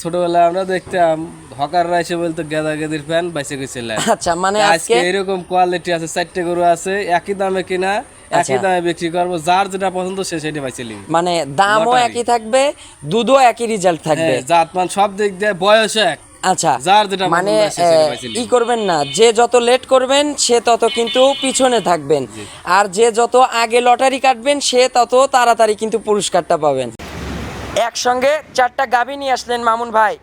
ছোটবেলায় আমরা দেখতাম হকাররা এসে বলতো গেদা গেদির ফ্যান বাইসে গেছিল। আচ্ছা, মানে আজকে এরকম কোয়ালিটি আছে, 4টে গরু আছে, একই দামে কিনা একই দামে বিক্রি করবো, যার যেটা পছন্দ সে সেটা বাইসে নিবি। মানে দামও একই থাকবে, দুধও একই রেজাল্ট থাকবে, জাতমান সব দিক দিয়ে বয়স এক। আচ্ছা, যার যেটা মানে পছন্দ সে সেটা বাইসে নিবি। করবেন না, যে যত লেট করবেন সে তত কিন্তু পিছনে থাকবেন, আর যে যত আগে লটারি কাটবেন সে তত তাড়াতাড়ি কিন্তু পুরস্কারটা পাবেন। একসঙ্গে 4টা গাভী নিয়ে আসলেন মামুন ভাই।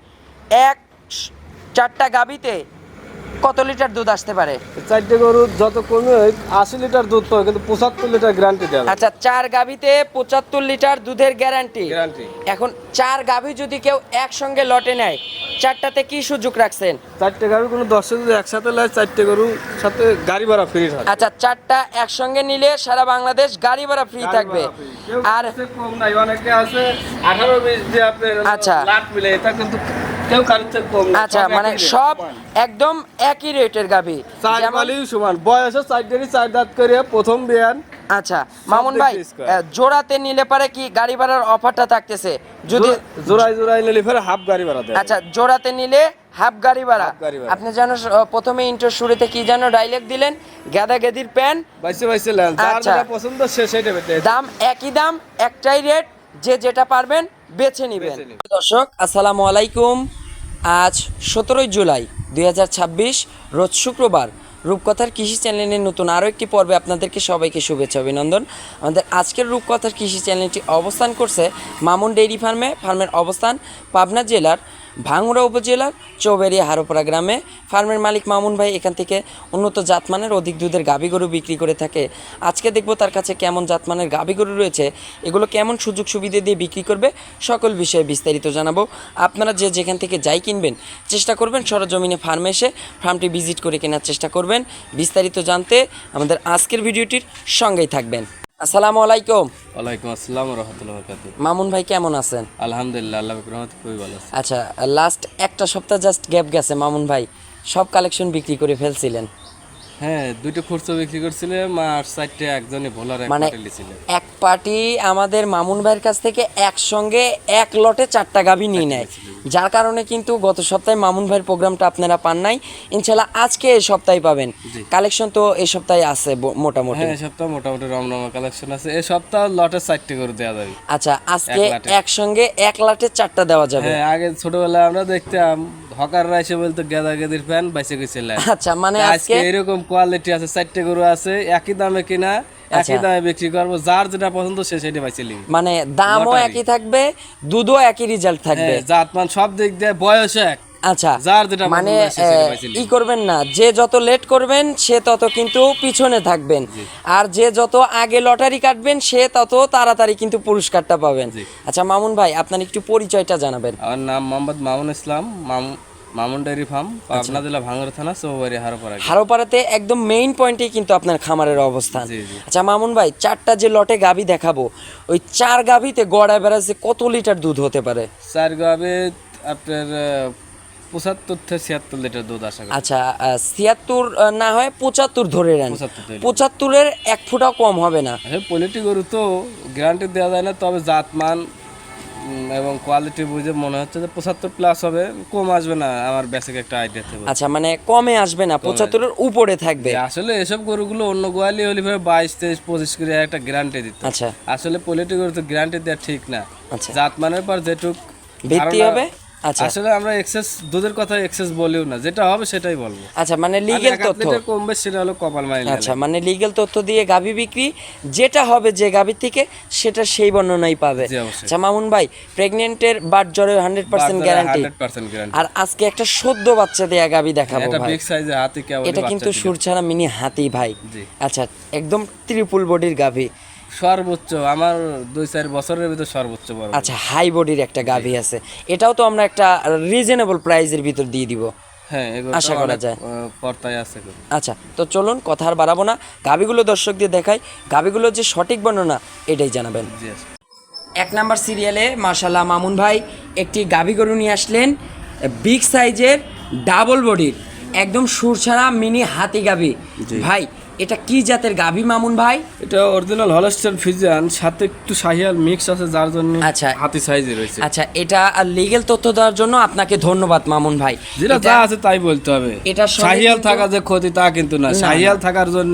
4টা গাভীতে কত লিটার দুধ আসতে পারে? 4টে গরু যত কমে হোক 80 লিটার দুধ পাবে, কিন্তু 75 লিটার গ্যারান্টি দেবে। আচ্ছা, 4 গাভীতে 75 লিটার দুধের গ্যারান্টি। এখন 4 গাভী যদি কেউ একসঙ্গে লটে নেয়, 4টাতে কি সুযোগ রাখছেন? 4টে গরু কোনো দর্শক যদি একসাথে নেয়, 4টে গরু সাথে গাড়ি ভাড়া ফ্রি থাকে। আচ্ছা, 4টা একসঙ্গে নিলে সারা বাংলাদেশ গাড়ি ভাড়া ফ্রি থাকবে। আর কম নাই, অনেকে আছে 18-20 দিয়ে আপনি আচ্ছা লাট মিলে, এটা কিন্তু কেউ কারোর থেকে কম না। আচ্ছা, মানে সব একদম একই রেটের গাভী, যেমন সমান বয়সে 4টেরই 4 দাঁত করে প্রথম বিয়ান। আচ্ছা মামুন ভাই, জোড়াতে নিলে পারে কি গাড়ি ভাড়ার অফারটা থাকতেছে? যদি জোড়ায় নিলে ফের হাফ গাড়ি ভাড়া দেয়। আচ্ছা, জোড়াতে নিলে হাফ গাড়ি ভাড়া। আপনি জানো প্রথমে ইন্টার শুরুতে কি জানো ডায়লগ দিলেন? গাদা গেদির প্যান বাইসে লেন, যার যেটা পছন্দ সে সেটা বেচে। দাম একই দাম, একটাই রেট, যে যেটা পারবেন বেছে নেবেন। দর্শক আসসালামু আলাইকুম। আজ 17 জুলাই 2026 রোজ শুক্রবার। রূপকথার কৃষি চ্যানেলের নতুন আরও একটি পর্বে আপনাদেরকে সবাইকে শুভেচ্ছা অভিনন্দন। আমাদের আজকের রূপকথার কৃষি চ্যানেলটি অবস্থান করছে মামুন ডেইরি ফার্মের অবস্থান পাবনা জেলার ভাঙ্গুড়া উপজেলার চৌবেরিয়া হারোপাড়া গ্রামে। ফার্মের মালিক মামুন ভাই এখান থেকে উন্নত জাতমানের অধিক দুধের গাভী গরু বিক্রি করে থাকে। আজকে দেখব তার কাছে কেমন জাতমানের গাভী গরু রয়েছে, এগুলো কেমন সুযোগ সুবিধা দিয়ে বিক্রি করবে, সকল বিষয়ে বিস্তারিত জানাবো। আপনারা যে যেখান থেকে যাই কিনবেন চেষ্টা করবেন সরজমিনে ফার্মে এসে ফার্মটি ভিজিট করে কেনার চেষ্টা করবেন। বিস্তারিত জানতে আমাদের আজকের ভিডিওটির সঙ্গেই থাকবেন। আসসালামু আলাইকুম। ওয়ালাইকুম আসসালাম ওয়া রাহমাতুল্লাহি ওয়া বারাকাতুহু। মামুন ভাই কেমন আছেন? আলহামদুলিল্লাহ, আল্লাহর রহমতে খুবই ভালো আছি। আচ্ছা, লাস্ট একটা সপ্তাহ জাস্ট গ্যাপ গেছে মামুন ভাই, সব কালেকশন বিক্রি করে ফেলছিলেন। হ্যাঁ, 2টো খুচরো বিক্রি করছিলাম আর 4টে একজনই ভোলার এক মানে পার্টি লিছিল। এক পার্টি আমাদের মামুন ভাইয়ের কাছ থেকে একসঙ্গে এক লটে 4টা গাভী নিয়ে নেয়, যার কারণে কিন্তু গত সপ্তাহে মামুন ভাইয়ের প্রোগ্রামটা আপনারা পান নাই। ইনশাল্লাহ আজকে এই সপ্তাহে পাবেন। কালেকশন তো এই সপ্তাহে আছে মোটামুটি। হ্যাঁ, এই সপ্তাহ মোটামুটি রমরমা কালেকশন আছে। এই সপ্তাহ লটে 4টে করে দেওয়া যাবে। আচ্ছা, আজকে একসঙ্গে এক লটে 4টা দেওয়া যাবে। হ্যাঁ, আগে ছোটবেলায় আমরা দেখতাম হকাররা এসে বলতো গেদা গেদির ফ্যান বাইসে গেছিল। আচ্ছা, মানে আজকে এরকম কোয়ালিটি আছে, 4টে গরু আছে, একই দামে কিনা একই দামে বিক্রি করবো, যার যেটা পছন্দ সে সেটা বাইসে নিবি। মানে দামও একই থাকবে, দুধও একই রেজাল্ট থাকবে, জাতমান সব দিক দিয়ে বয়স এক। আচ্ছা, যার যেটা মানে করবেন না, যে যত লেট করবেন সে তত কিন্তু পিছনে থাকবেন, আর যে যত আগে লটারি কাটবেন সে তত তাড়াতাড়ি কিন্তু পুরস্কারটা পাবেন। আচ্ছা মামুন ভাই, আপনার একটু পরিচয়টা জানাবেন। আমার নাম মোহাম্মদ মামুন ইসলাম, মামুন ডেইরি ফার্ম, পাবনা জেলা ভাঙ্গুড়া থানা, চৌবাড়ি হারোপাড়া। হারোপাড়াতে একদম মেইন পয়েন্টেই কিন্তু আপনার খামারের অবস্থান। আচ্ছা মামুন ভাই, 4টা যে লটে গাভী দেখাবো, ওই 4 গাভীতে গড় অ্যাভারেজে কত লিটার দুধ হতে পারে? 4 গাভী আপনার 75 থেকে 76 লিটার দুধ আসা করে। আচ্ছা, 76 না হয় 75 ধরে নেন। 75-এর 1 ফুটাও কম হবে না। পোল্ট্রি গরু তো গ্যারান্টি দেওয়া যায় না, তবে জাতমান এবং কোয়ালিটি বুঝে মনে হচ্ছে যে 75 প্লাস হবে, কম আসবে না আমার বেসিক একটা আইডিয়া থেকে। আচ্ছা, মানে কমে আসবে না, 75-এর উপরে থাকবে। আসলে এসব গরুগুলো অন্য গোয়ালি হলে 22, 23, 25 করে একটা গ্যারান্টি দিত। আচ্ছা, আসলে পোল্ট্রি গরু তো গ্যারান্টি দেওয়া ঠিক না। আচ্ছা, জাতমানের পর যেটুক ভিত্তি হবে। আচ্ছা, আসলে আমরা এক্সেস দুধের কথা এক্সেস বলিও না, যেটা হবে সেটাই বলবো। আচ্ছা, মানে লিগ্যাল তথ্য কম বেশি সেটা হলো কপাল মাইল। আচ্ছা, মানে লিগ্যাল তথ্য দিয়ে গাভী বিক্রি, যেটা হবে যে গাভীর থেকে সেটা সেই বর্ণনাই পাবে। আচ্ছা মামুন ভাই, প্রেগন্যান্টের বাট জ্বরে 100% গ্যারান্টি। আর আজকে একটা সদ্য বাচ্চা দেয়া গাভী দেখাবো এটা ভাই, বিগ সাইজের হাতি কেবল, এটা কিন্তু সুরছাড়া মিনি হাতি ভাই। আচ্ছা, একদম ট্রিপল বডির গাভী, সর্বোচ্চ আমার 2-4 বছরের ভিতর সর্বোচ্চ বড়। আচ্ছা, হাই বডির একটা গাভী আছে, এটাও তো আমরা একটা রিজনেবল প্রাইসের ভিতর দিয়ে দিব। হ্যাঁ, আশা করা যায় পর্তায় আছে। আচ্ছা, তো চলুন কথা আর বাড়াবো না, গাভীগুলো দর্শকদের দেখাই, গাভীগুলোর যে সঠিক বর্ণনা এটাই জানাবেন। 1 নাম্বার সিরিয়ালে মাশাআল্লাহ মামুন ভাই একটি গাভী গরু নিয়ে আসলেন, বিগ সাইজের ডাবল বডির, একদম সুরছাড়া মিনি হাতি গাভী। ভাই এটা কি জাতের গাভী মামুন ভাই? এটা অরিজিনাল হলস্টাইন ফ্রিজিয়ান, সাথে একটু শাহিয়াল মিক্স আছে, যার জন্য আচ্ছা। হাতি সাইজে রয়েছে। আচ্ছা, এটা আর লিগ্যাল তথ্য দেওয়ার জন্য আপনাকে ধন্যবাদ মামুন ভাই। যেটা যা আছে তাই বলতে হবে। এটার সঙ্গে শাহিয়াল কিন্তু- থাকা যে ক্ষতি তা কিন্তু না, শাহিয়াল থাকার জন্য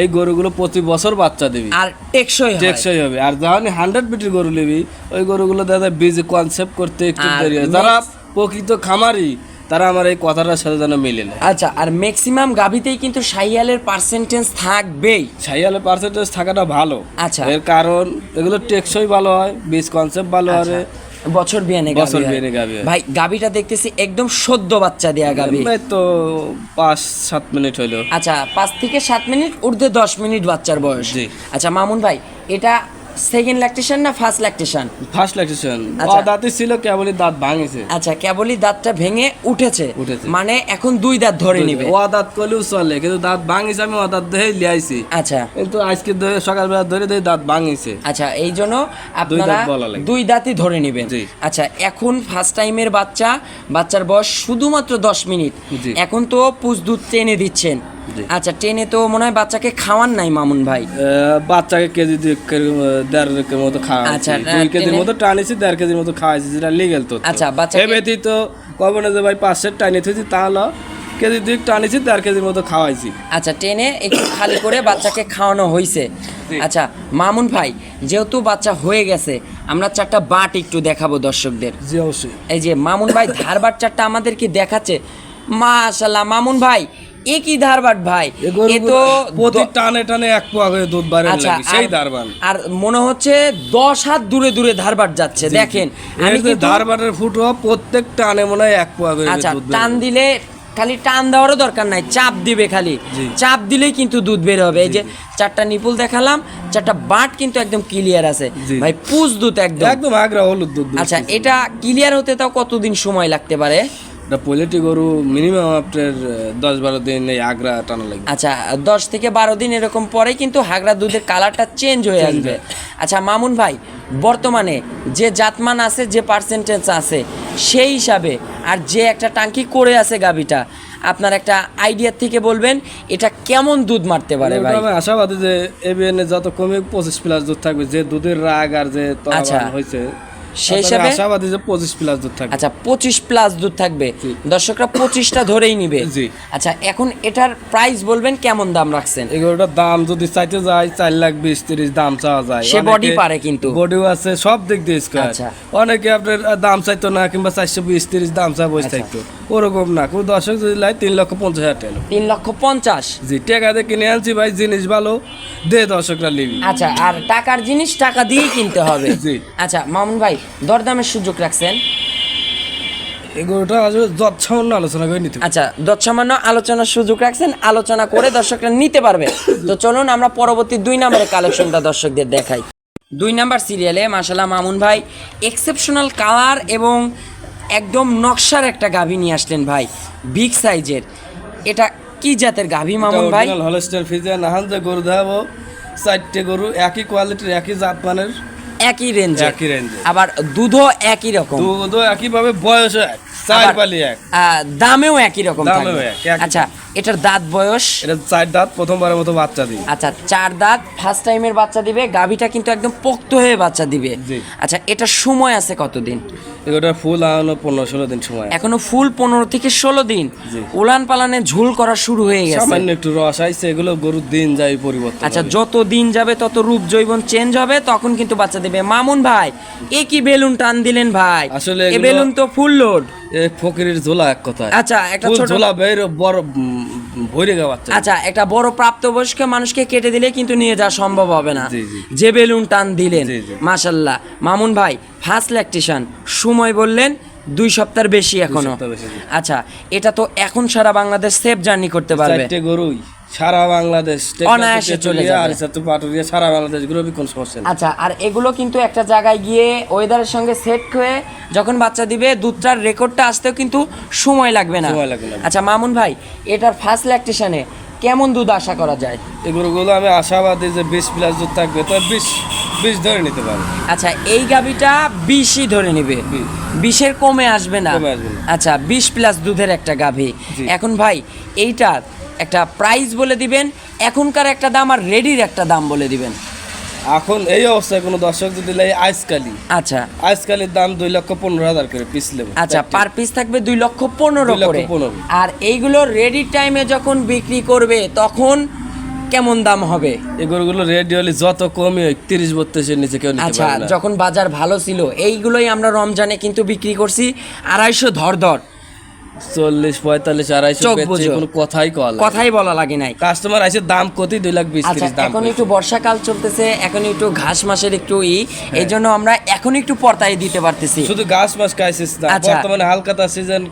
এই গরুগুলো প্রতি বছর বাচ্চা দিবি, আর টেকসই হয়। টেকসই হবে। আর যখন 100 বিটির গরু নিবি, ওই গরুগুলো দাদা বীজ কনসেপ্ট করতে একটু আর দেরি হয়। যারা প্রকৃত খামারি তারা আমার এই কথাটার সাথে যেন মিলে না। আচ্ছা, আর ম্যাক্সিমাম গাভীতেই কিন্তু শাহিয়ালের পার্সেন্টেজ থাকবেই। শাহিয়ালের পার্সেন্টেজ থাকাটা ভালো। আচ্ছা। এর কারণ এগুলো টেকসই ভালো হয়, বীজ কনসেপ্ট ভালো হয়। বছর বিয়ানে বছর গাভী হয়। বিয়ানে গাভী হয়। ভাই গাভীটা দেখতেছি একদম সদ্য বাচ্চা দেয়া গাভী। এই তো 5-7 মিনিট হইলো। আচ্ছা, 5 থেকে 7 মিনিট, ঊর্ধ্বে 10 মিনিট বাচ্চার বয়স। জি। আচ্ছা মামুন ভাই, এটা সেকেন্ড ল্যাকটেশন না ফার্স্ট ল্যাকটেশন? First lactation. আচ্ছা। দাঁতই ছিল, কেবলই দাঁত ভাঙেছে। আচ্ছা, কেবলই দাঁতটা ভেঙে উঠেছে, উঠেছে। মানে এখন 2 দাঁত ধরে নিবে। ও দাঁত করলেও চলে, কিন্তু দাঁত ভাঙিছে, আমি ও দাঁত ধরে লিয়াইছি। আচ্ছা কিন্তু আজকে সকালবেলা ধরে দাঁত ভাঙিছে। আচ্ছা, এই জন্য আপনারা দাঁত বলা লাগে। 2 দাঁতই ধরে নেবেন। জি। আচ্ছা, এখন ফার্স্ট টাইমের বাচ্চার বয়স শুধুমাত্র 10 মিনিট। জি। এখন তো পুষ দুধ টেনে দিচ্ছেন। জি। আচ্ছা, টেনে তো মনে হয় বাচ্চাকে খাওয়ান নাই মামুন ভাই। বাচ্চাকে কেজি 1.5 মতো খাওয়াইছি। আচ্ছা, 2 কেজির টেনে- মতো টানিছি, 1.5 কেজির মতো খাওয়াইছি, যেটা লিগেল তো। আচ্ছা, বাচ্চাকে- এ ব্যতীত কব না যে ভাই 5 সেট টানি থইছি, তাহলে কেজি 2 টানিছি, 1.5 কেজির মতো খাওয়াইছি। আচ্ছা, টেনে একটু খালি করে বাচ্চাকে খাওয়ানো হয়েছে। জি। আচ্ছা মামুন ভাই, যেহেতু বাচ্চা হয়ে গেছে, আমরা 4টা বাট একটু দেখাবো দর্শকদের। জি অবশ্যই। এই যে মামুন ভাই ধারবাট 4টা আমাদেরকে দেখাচ্ছে। মাশাআল্লাহ মামুন ভাই, এ কি ধারবাট ভাই? এ তো প্রতি টানে টানে 1 পোয়া করে দুধ বাড়ে আচ্ছা, লাগে, সেই আর- দারবান। আর মনে হচ্ছে 10 হাত দূরে দূরে ধারবাট যাচ্ছে, দেখেন। আমি কিন্তু ধারবাটের ফুটো প্রত্যেক টানে মনে হয় 1 পোয়া করে আচ্ছা, দুধ বের টান হয়। দিলে খালি টান দেওয়ারও দরকার নাই, চাপ দিবে খালি। জি। চাপ দিলেই কিন্তু দুধ বের হবে। এই যে 4টা নিপুল দেখালাম, 4টা বাট কিন্তু একদম ক্লিয়ার আছে। জি। ভাই পুষ দুধ একদম। একদম আগ্রা হলুদ দুধ। আচ্ছা, এটা ক্লিয়ার হতে তাও কতদিন সময় লাগতে পারে? এটা পোলেটি গরু মিনিমাম আপনার 10-12 দিন এই আগ্রা টানা লাগবে। আচ্ছা, 10 থেকে 12 দিন এরকম পরে কিন্তু হাগরা দুধের কালারটা চেঞ্জ হয়ে আসবে। আচ্ছা মামুন ভাই, বর্তমানে যে জাতমান আছে, যে পার্সেন্টেজ আছে, সেই হিসাবে আর যে একটা টাঙ্কি করে আছে গাবিটা, আপনার একটা আইডিয়া থেকে বলবেন এটা কেমন দুধ মারতে পারে ভাই? আমি আশাবাদী যে এবিএন যত কমে 25 প্লাস দুধ থাকবে, যে দুধের রাগ আর যে আচ্ছা। তলাবান হয়েছে, সেই আপনার হিসাবে আশাবাদী যে 25 প্লাস দুধ থাকবে। আচ্ছা, 25 প্লাস দুধ থাকবে। জি। দর্শকরা 25টা ধরেই নিবে। জি। আচ্ছা, এখন এটার প্রাইস বলবেন, কেমন দাম রাখছেন? এই গরুটার দাম যদি চাইতে যায় 4,20,30 দাম চাওয়া যায়। সে body পারে কিন্তু। বডিও আছে, সব দিক দিয়ে স্কয়ার। আচ্ছা। অনেকে আপনার দাম চাইতো না, কিংবা 420-30 দাম চা বসে থাকতো, ওরকম না। কোন দর্শক যদি লাই 3,50,000 টাকা। 3,50,000। জি, টাকা দিয়ে কিনে আনছি ভাই, জিনিস ভালো দে, দর্শকরা লিবি। আচ্ছা, আর টাকার জিনিস টাকা দিয়েই কিনতে হবে। জি। আচ্ছা মামুন ভাই, দরদামের সুযোগ রাখছেন? এই গরুটা আসলে যৎসামান্য আলোচনা করে নিতে হবে। আচ্ছা, যৎসামান্য আলোচনার সুযোগ রাখছেন, আলোচনা করে দর্শকরা নিতে পারবে। তো চলুন আমরা পরবর্তী 2 নম্বরের কালেকশনটা দর্শকদের দেখাই। 2 নাম্বার সিরিয়ালে মাশাআল্লাহ মামুন ভাই এক্সেপশনাল কালার এবং একদম নকশার একটা গাভী নিয়ে আসলেন ভাই, বিগ সাইজের। এটা কি জাতের গাভী মামুন ভাই? Original Holstein Friesian. নাহান যে গরু দেখাবো, 4টে গরু একই কোয়ালিটির, একই জাতমানের, একই রেঞ্জে, একই রেঞ্জে। আবার দুধও একই রকম, দুধও একই ভাবে, বয়সও এক, 4 আবার, পালি এক। দামেও একই রকম দামেও থাকবে। এক, একই। আচ্ছা, এটার দাঁত বয়স? এটা 4 দাঁত, প্রথমবারের মতো বাচ্চা দিই। আচ্ছা, 4 দাঁত, ফার্স্ট টাইমের বাচ্চা দিবে। গাভীটা কিন্তু একদম পোক্ত হয়ে বাচ্চা দিবে। জি। আচ্ছা, এটা সময় আছে কতদিন? এগুলোর ফুল আনো 15-16 দিন সময়। এখনো ফুল 15 থেকে 16 দিন। জি। উলান পালানে ঝুল করা শুরু হয়ে গেছে। সামান্য একটু রস আইছে, এগুলো গরুর দিন যায় পরিবর্তন। আচ্ছা, হবে। যত দিন যাবে তত রূপ জৈবন চেঞ্জ হবে, তখন কিন্তু বাচ্চা দেবে। মামুন ভাই, এ কি বেলুন টান দিলেন ভাই? আসলে এ এগুলো- বেলুন তো ফুল লোড। এ ফকিরের ঝোলা এক কথায়। আচ্ছা, একটা ফুল ছোট- ঝোলা বের বড় ভরে গেছে বাচ্চা। আচ্ছা, একটা বড় প্রাপ্তবয়স্ক মানুষকে কেটে দিলে কিন্তু নিয়ে যাওয়া সম্ভব হবে না। জি, জি। যে বেলুন টান দিলেন, জি, জি। মাশাল্লাহ। মামুন ভাই, ফার্স্ট ল্যাকটেশন, সময় বললেন 2 সপ্তাহের বেশি এখনো। সপ্তাহ বেশি, জি। আচ্ছা, এটা তো এখন সারা বাংলাদেশ সেফ জার্নি করতে পারবে। 4টে গরুই সারা বাংলাদেশ, অনায়াসে চলে যাবে। আর সাথে পাটুরিয়া, সারা বাংলাদেশ গরু কোন সমস্যা নেই। আচ্ছা, আর এগুলো কিন্তু একটা জায়গায় গিয়ে ওয়েদারের সঙ্গে সেট হয়ে যখন বাচ্চা দিবে, দুধটার রেকর্ডটা আসতেও কিন্তু সময় লাগবে না। সময় লাগবে না। আচ্ছা মামুন ভাই, এটার ফার্স্ট ল্যাকটেশনে কেমন দুধ আশা করা যায়? এই গরুগুলো আমি আশাবাদী যে 20 প্লাস দুধ থাকবে, তো 20 ধরে নিতে পারবে। আচ্ছা, এই গাভীটা 20ই ধরে নিবে, 20-এর কমে আসবে না। কমে আসবে না। আচ্ছা, 20 প্লাস দুধের একটা গাভী। জি। এখন ভাই, এইটা একটা প্রাইস বলে দিবেন, এখনকার একটা দাম আর রেডির একটা দাম বলে দিবেন। এখন এই অবস্থায় কোনো দর্শক যদি লাই আইসকালি, আচ্ছা আইসকালির দাম 2,15,000 করে পিস নেবে। আচ্ছা, পার পিস থাকবে 2,15,000 করে। 2,15,000 আর এইগুলো রেডি টাইমে যখন বিক্রি করবে তখন কেমন দাম হবে? এই গরুগুলো রেডি হলে যত কমই হোক 30-32 এর নিচে কেউ নিতে আচ্ছা, পারবে না। যখন বাজার ভালো ছিল এইগুলোই আমরা রমজানে কিন্তু বিক্রি করছি 250 ধর 40, 45, 250 চোখ বেচে বুঝো। কোনো কথাই কল কথাই বলা লাগে নাই। কাস্টমার আইসে দাম কত 2,20,000 আচ্ছা, 30 দাম এখন কইছে। একটু বর্ষাকাল চলতেছে, এখন একটু ঘাস মাসের একটু এই জন্য আমরা এখন একটু পর্তায় দিতে পারতেছি। শুধু গাছ মাছ খাইছিস না, আচ্ছা। বর্তমানে হালকাতা সিজন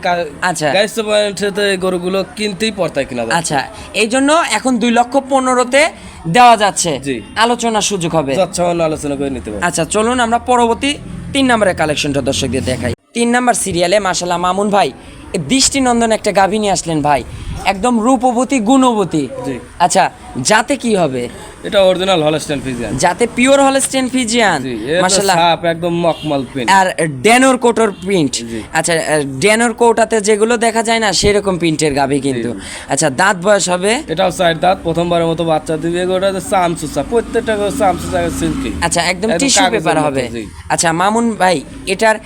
আচ্ছা। গাছ তো পয়েন্টে গরুগুলো কিনতেই পড়তায় কিনা যায়। আচ্ছা, এই জন্য এখন 2,15,000-তে দেওয়া যাচ্ছে, জি। আলোচনার সুযোগ হবে। যৎসামান্য আলোচনা করে নিতে পারবে। আচ্ছা, চলুন আমরা পরবর্তী 3 নম্বরের কালেকশনটা দর্শকদের দেখাই। 3 নম্বর সিরিয়ালে মাশাআল্লাহ মামুন ভাই দৃষ্টিনন্দন একটা গাভী নিয়ে আসলেন ভাই, একদম রূপবতী গুণবতী। জি। আচ্ছা, যাতে কি হবে? এটা অরিজিনাল হলস্টাইন ফ্রিজিয়ান। যাতে পিওর হলস্টেইন ফ্রিজিয়ান, জি, এর মাশাআল্লাহ। ছাপ একদম মকমল প্রিন্ট। আর ড্যানোর কোটর প্রিন্ট। জি। আচ্ছা, ড্যানোর কোটাতে যেগুলো দেখা যায় না সেরকম প্রিন্টের গাভী কিন্তু। আচ্ছা, দাঁত বয়স হবে? এটাও 4 দাঁত, প্রথমবারের মতো বাচ্চা দিবে। এগুলো চামচুচা, প্রত্যেকটা গরু চামচুচা সিল্কি। আচ্ছা, একদম একদম টিস্যু কাগজের পেপার মতো, হবে। জি। আচ্ছা মামুন ভাই, এটার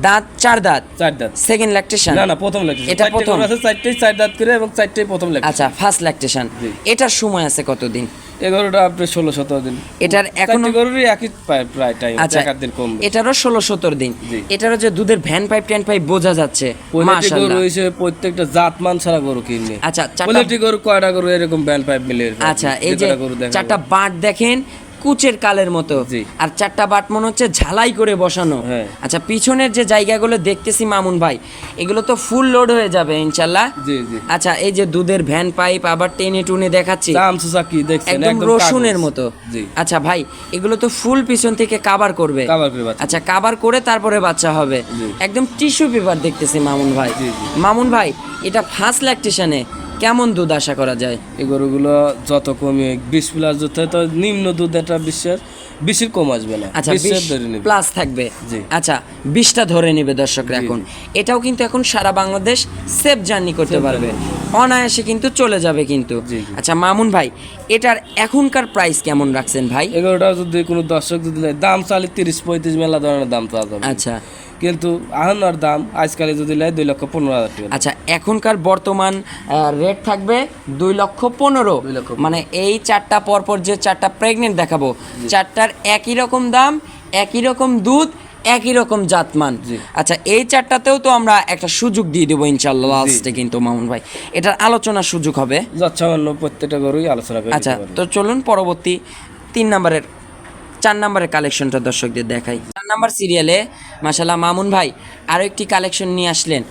দাঁত 4 দাঁত, 4 দাঁত। Second lactation? না না, প্রথম ল্যাকটেশন। এটা প্রথম? আছে 4টেই 4 দাঁত করে এবং 4টেই প্রথম ল্যাকটেশন। আচ্ছা, ফার্স্ট ল্যাকটেশন। জি। এটার সময় আছে কতদিন? এই গরুটা আপনি 16-17 দিন। এটার এখনো 4টি গরুরই একই প্রায় টাইম, আচ্ছা, এক দিন কম। এটারও 16-17 দিন। জি। এটারও যে দুধের ভ্যান পাইপ ট্যান পাইপ বোঝা যাচ্ছে কোয়ালিটি গরু মাশাআল্লাহ। হিসেবে প্রত্যেকটা জাতমান ছাড়া গরু কিনবে। আচ্ছা, কোয়ালিটি গরু কয়টা গরু এরকম ব্যান্ড পাইপ মিলে। আচ্ছা, এই যে কয়টা গরু দেখা 4টা বাট দেখেন কুচের কালের মতো, জি। আর 4টা বাট মনে হচ্ছে ঝালাই করে বসানো। হ্যাঁ। আচ্ছা, পিছনের যে জায়গাগুলো দেখতেছি মামুন ভাই, এগুলো তো ফুল লোড হয়ে যাবে ইনশাল্লাহ। জি জি। আচ্ছা, এই যে দুধের ভ্যান পাইপ আবার টেনে টুনে দেখাচ্ছি, চামচুচা কি দেখছেন, একদম রসুনের মতো। জি। আচ্ছা ভাই, এগুলো তো ফুল পিছন থেকে কাভার করবে। কাভার করে বাচ্চা। আচ্ছা, কাভার করে তারপরে বাচ্চা হবে। জি। একদম টিস্যু পেপার দেখতেছি মামুন ভাই। জি, জি। মামুন ভাই, এটা ফার্স্ট ল্যাকটেশনে কেমন দুধ আশা করা যায়? এই গরুগুলো যত কমে 20 প্লাস দুধ হয়, তো নিম্ন দুধ একটা 20-এর কম আসবে না। আচ্ছা, 20 ধরে নেবে। প্লাস থাকবে। জি। আচ্ছা, 20টা ধরে নেবে দর্শকরা। জি, এখন এটাও কিন্তু এখন সারা বাংলাদেশ সেফ জার্নি করতে পারবে, অনায়াসে কিন্তু চলে যাবে কিন্তু। জি, জি। আচ্ছা মামুন ভাই, এটার এখনকার প্রাইস কেমন রাখছেন ভাই? এগুলোটা যদি কোনো দর্শক যদি নেয়, দাম চালে 30-35 মেলা ধরনের দাম চাওয়া যাবে। আচ্ছা কিন্তু আহনার দাম আজকালে যদি নেয় 2,15,000 টাকা। আচ্ছা, এখনকার বর্তমান রেট থাকবে 2,15,000। 2,15,000 মানে এই 4টা পরপর যে 4টা প্রেগনেন্ট দেখাবো, 4টার একই রকম দাম, একই রকম দুধ, একই রকম জাতমান। জি। আচ্ছা, এই 4টাতেও তো আমরা একটা সুযোগ দিয়ে দেবো ইনশাল্লাহ লাস্টে কিন্তু মামুন ভাই, এটার আলোচনার সুযোগ হবে। যৎসামান্য প্রত্যেকটা গরুই আলোচনা করে আচ্ছা, নিতে পারবে। তো চলুন পরবর্তী 4 নম্বরের কালেকশনটা দর্শকদের দেখাই। 4 নম্বর সিরিয়ালে মাশাআল্লাহ মামুন ভাই আরো একটি কালেকশন নিয়ে আসলেন,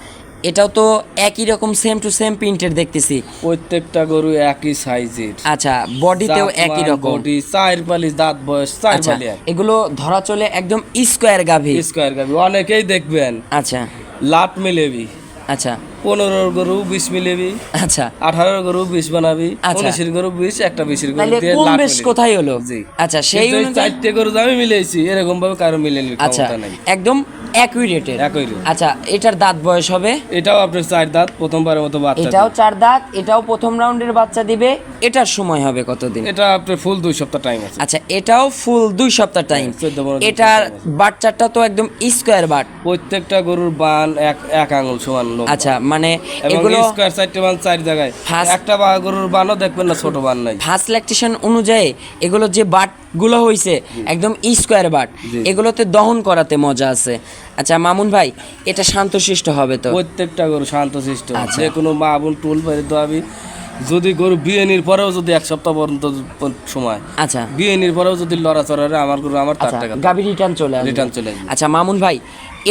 এটাও তো একই রকম সেম টু সেম প্রিন্টের দেখতেছি। প্রত্যেকটা গরু একই সাইজের। আচ্ছা, বডিতেও একই রকম। বডি 4 পালি, দাঁত বয়স 4 আচ্ছা, পালি। এগুলো ধরা চলে একদম স্কোয়ার গাভী। স্কয়ার গাবি অনেকেই দেখবেন আচ্ছা লাট মিলেবি, আচ্ছা 15 গরু 20 মিলেবি, আচ্ছা, 18 গরু 20 বানাবি, আচ্ছা। 19 গরু 20, একটা 20 গরু তাহলে দিয়ে কম লাট বেশ মিলেবি। কোথায় হলো? জি। আচ্ছা, সেই কিন্তু এই অনুযায়ী 4টে গরু আমি মিলেছি, এরকম ভাবে কারো মিলেনি আচ্ছা, ক্ষমতা নাই। একদম একই রেটের। একই rate। আচ্ছা, এটার দাঁত বয়স হবে? এটাও আপনার 4 দাঁত, প্রথমবারের মতো বাচ্চা এটাও দিবে। 4 দাঁত, এটাও প্রথম রাউন্ডের বাচ্চা দিবে। এটার সময় হবে কতদিন? এটা আপনার ফুল 2 সপ্তাহ টাইম আছে। আচ্ছা, এটাও ফুল 2 সপ্তাহ টাইম। 14-15 দিন এটার time আছে। বাচ্চাটা তো একদম স্কোয়ার বাট। প্রত্যেকটা গরুর বান এক আঙুল সমান লম্বা। আচ্ছা, মানে এবং এগুলো স্কয়ার 4টে বান 4 জায়গায়। First- একটা গরুর বানও দেখবেন না ছোট বান নাই। ফার্স্ট ল্যাকটেশন অনুযায়ী এগুলো যে বাটগুলো হইছে একদম স্কোয়ার বাট, জি। এগুলোতে দহন করাতে মজা আছে। আচ্ছা মামুন ভাই, এটা শান্তশিষ্ট হবে তো? প্রত্যেকটা গরু শান্তশিষ্ট, আচ্ছা। যে কোনো মা বোন টুল পেরে দোয়াবি। যদি গরু বিয়েনির পরেও যদি 1 সপ্তাহ পর্যন্ত সময়, আচ্ছা বিয়েনির পরেও যদি লড়াচড়ারে আমার গরু আমার 4 আচ্ছা, টাকা গাভী রিটার্ন চলে আসবে। রিটার্ন চলে আসবে। আচ্ছা মামুন ভাই,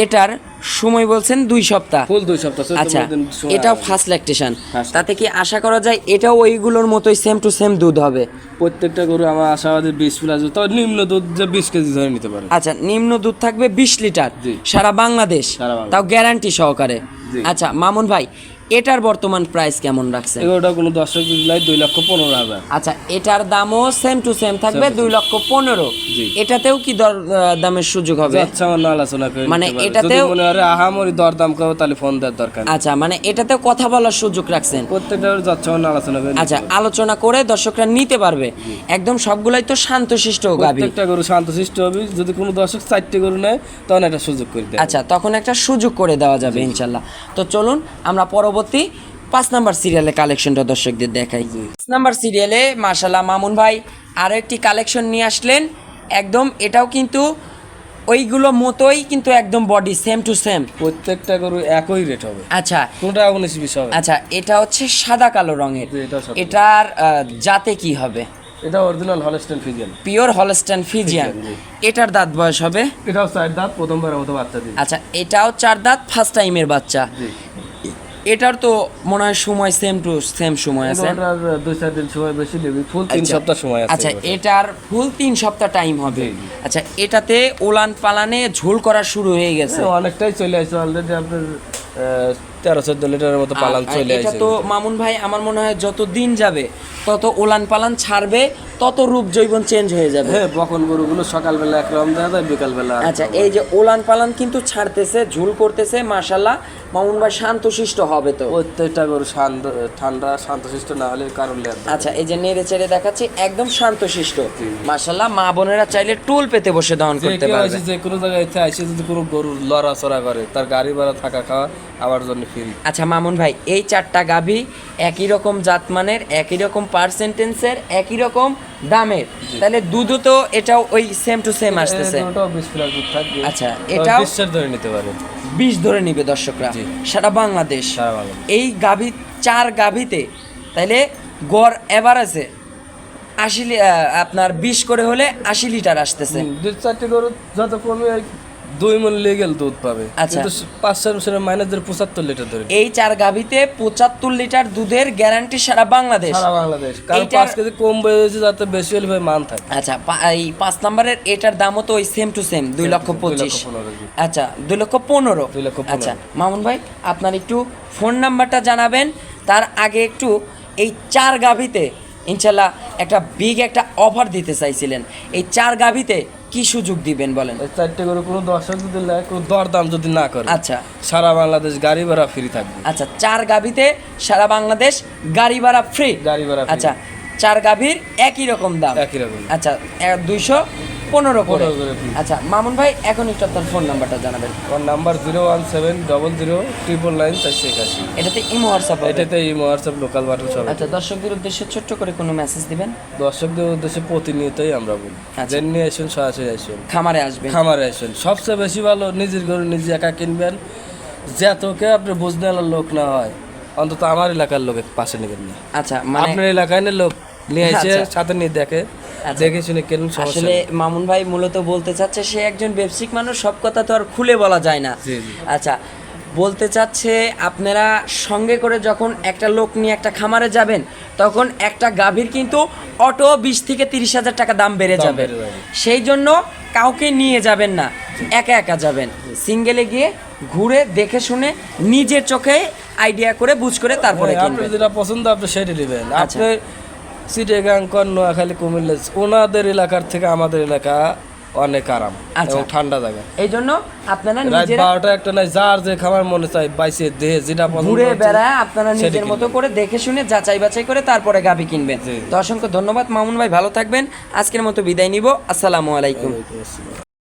এটার সময় বলছেন 2 সপ্তাহ। ফুল 2 সপ্তাহ। আচ্ছা, 14 দিন সময় এটাও আছে। First lactation, First। তাতে কি আশা করা যায় এটাও ওইগুলোর মতোই সেম টু সেম দুধ হবে? প্রত্যেকটা গরু আমার আশাবাদী 20 প্লাস, তো নিম্ন দুধ যে 20 কেজি ধরে নিতে পারে। আচ্ছা, নিম্ন দুধ থাকবে 20 লিটার জি। সারা বাংলাদেশ, সারা বাংলাদেশ। তাও গ্যারান্টি সহকারে। জি। আচ্ছা মামুন ভাই, এটার বর্তমান প্রাইস কেমন রাখছেন? এগুলোটা কোনো দর্শক দিলাই 2,15,000। আচ্ছা, এটার দামও সেম টু সেম থাকবে 2,15,000। জি। এটাতেও কি দর দামের সুযোগ হবে? আচ্ছা, আমার না আলোচনা করে মানে নিতে পারে। এটাতেও- যদি মনে হয় আহামরি দরদাম করবো তাহলে ফোন দেওয়ার দরকার নেই। আচ্ছা, মানে এটাতেও কথা বলার সুযোগ রাখছেন। প্রত্যেকটা যাচ্ছে আমার আলোচনা করে নিতে আচ্ছা, পারে। আলোচনা করে দর্শকরা নিতে পারবে। একদম সবগুলাই তো শান্তশিষ্ট গাভী। প্রত্যেকটা গরু শান্তশিষ্ট হবে। যদি কোনো দর্শক 4টে গরু নেয় তখন একটা সুযোগ করে দেয়। আচ্ছা, তখন একটা সুযোগ করে দেওয়া যাবে ইনশাল্লাহ। তো চলুন আমরা পরবর্তী 5 নাম্বার সিরিয়ালে কালেকশনটা দর্শকদের দেখাই। 5 নাম্বার সিরিয়ালে মাশাআল্লাহ মামুন ভাই আরো একটি কালেকশন নিয়ে আসলেন। একদম এটাও কিন্তু ওইগুলো মতোই, কিন্তু একদম বডি সেম টু সেম। প্রত্যেকটা গরু একই রেট হবে, আচ্ছা কোনটা 19-20 হবে। আচ্ছা, এটা হচ্ছে সাদা কালো রঙের। জি, এটাও সাদা। এটার জাতে কি হবে? এটা original Holstein Friesian. Pure Holstein Friesian. জি। এটার দাঁত বয়স হবে? এটাও 4 দাঁত, প্রথমবারের মতো বাচ্চা দিবে। আচ্ছা, এটাও 4 দাঁত, ফার্স্ট টাইমের বাচ্চা। জি। এটার তো মনে হয় সময় সেম টু সেম সময় আছে। এটার 2-4 দিন সময় বেশি নেবে, ফুল 3 আচ্ছা। সপ্তাহ সময় আছে। আচ্ছা, এটার ফুল 3 সপ্তাহ টাইম হবে। জি, জি। আচ্ছা, এটাতে ওলান পালানে ঝোল করা শুরু হয়ে গেছে। অনেকটাই চলে আসছে অলরেডি। আপনার 13-14 লিটারের মতো পালান আর চলে এটা আসছে। তো মামুন ভাই আমার মনে হয় যত দিন যাবে তত ওলান পালান ছাড়বে, তত রূপ জৈবন চেঞ্জ হয়ে যাবে। হ্যাঁ, বকন গরুগুলো সকালবেলা একরকম দেওয়া যায়, বিকালবেলা আচ্ছা, এই যে ওলান পালান কিন্তু ছাড়তেছে, ঝুল করতেছে, মাশাল্লাহ মামুন ভাই শান্তশিষ্ট হবে তো। প্রত্যেকটা গরু ঠান্ডা শান্তশিষ্ট না হলে কারণ লেয়ার। আচ্ছা, এই যে নেড়ে চেড়ে দেখাচ্ছি একদম শান্তশিষ্ট মাশাল্লাহ। মা বোনেরা চাইলে টুল পেতে বসে দহন যে করতে কেউ পারবে। আসে, যে কোনো জায়গায় আসে যদি কোনো গরু লড়াচড়া করে, তার গাড়ি ভাড়া থাকা খাওয়া আমার জন্য ফ্রি। আচ্ছা মামুন ভাই, এই 4টা গাভী একই রকম জাতমানের, একই রকম পার্সেন্টেন্সের, একই রকম দামের, তাহলে দুধও তো এটাও ওই সেম টু সেম আসতেছে। ওটাও 20 প্লাস দুধ থাকবে। আচ্ছা, এটাও 20 ধরে নিতে পারে। 20 ধরে নিবে দর্শকরা জি। সারা বাংলাদেশ। সারা বাংলাদেশ। এই গাভী 4 গাভীতে তাইলে গড় এভারেজে 80 আপনার 20 করে হলে 80 লিটার আসতেছে। 2-4টি গরু যত কমে 2 মণ লিগেল দুধ পাবে। আচ্ছা। কিন্তু 5-6 বছরের মাইনাস 75 লিটার ধরে। এই 4 গাভীতে 75 লিটার দুধের গ্যারান্টি সারা বাংলাদেশ। সারা বাংলাদেশ। কারণ এইটার- 5 কেজি কম বেড়েছে যাতে বেশি হলে ভাই মান থাকে। আচ্ছা, এই 5 নাম্বারের এটার দামও তো ওই সেম টু সেম 2,25,000। 2,15,000 আচ্ছা, 2,15,000। 2,15,000 আচ্ছা মামুন ভাই, আপনার একটু ফোন নাম্বারটা জানাবেন। তার আগে একটু এই 4 গাভীতে ইনশাল্লাহ একটা বিগ একটা অফার দিতে চাইছিলেন, এই 4 গাভীতে কি সুযোগ দিবেন বলেন? এই 4টে গরু কোনো দর্শক যদি নেয়, কোনো দরদাম যদি না করে, আচ্ছা সারা বাংলাদেশ গাড়ি ভাড়া ফ্রি থাকবে। আচ্ছা, 4 গাভীতে সারা বাংলাদেশ গাড়ি ভাড়া ফ্রি। গাড়ি ভাড়া free। আচ্ছা, 4 গাভীর একই রকম দাম। একই রকম। আচ্ছা, 215 করে। 15 করে free। আচ্ছা মামুন ভাই, এখন একটু আপনার ফোন নাম্বারটা জানাবেন। ওর নাম্বার 01700099481। এটাতে ইমো হোয়াটসঅ্যাপ হবে? এটাতে এই হোয়াটসঅ্যাপ লোকাল বাটন সব। আচ্ছা, দর্শকদের উদ্দেশ্যে ছোট্ট করে কোনো মেসেজ দিবেন? দর্শকদের উদ্দেশ্যে প্রতিনিয়তই আমরা বলি, আচ্ছা। যেমনি আসুন সরাসরি আসুন, খামারে আসবেন। খামারে আসুন। সবচেয়ে বেশি ভালো নিজের গরু নিজে একা কিনবেন, যতকে আপনি বুঝতে লোক না হয়, অন্তত আমার এলাকার লোকের পাশে নেবেন না। আচ্ছা, মানে আপনার এলাকায় না লোক নিয়ে এসে আচ্ছা। সাথে নিয়ে দেখে, আচ্ছা। দেখে শুনে কিনুন, সমস্যা আসলে নেই। মামুন ভাই মূলত বলতে চাচ্ছে সে একজন ব্যবসায়িক মানুষ, সব কথা তো আর খুলে বলা যায় না। জি, জি। আচ্ছা, বলতে চাচ্ছে আপনারা সঙ্গে করে যখন একটা লোক নিয়ে একটা খামারে যাবেন, তখন একটা গাভীর কিন্তু অটো 20 থেকে 30,000 টাকা দাম বেড়ে দাম যাবে। বেড়ে যাবে। সেই জন্য কাউকে নিয়ে যাবেন না, একা একা যাবেন। সিঙ্গেলে গিয়ে ঘুরে দেখে শুনে নিজের চোখে আইডিয়া করে বুঝ করে তারপরে আপনার কিনবেন। যেটা পছন্দ আপনি সেটা নেবেন। আচ্ছা। আপনি চিটাগাং, নোয়াখালী, কুমিল্লা, ওনাদের এলাকার থেকে আমাদের এলাকা অনেক আরাম আচ্ছা। এবং ঠান্ডা জায়গা। এই জন্য আপনারা রাত নিজেরা 12টা একটা নাই, যার যে খাবার মনে চাই বাইসে দেহে যেটা পছন্দ ঘুরে হচ্ছে, বেড়ায় আপনারা সেটা নিজের মতো কিনবেন। করে দেখে শুনে যাচাই বাছাই করে তারপরে গাভী কিনবেন। জি। তো অসংখ্য ধন্যবাদ মামুন ভাই, ভালো থাকবেন। আজকের মতো বিদায় নিব। আসসালামু আলাইকুম। ওয়ালাইকুম আসসালাম।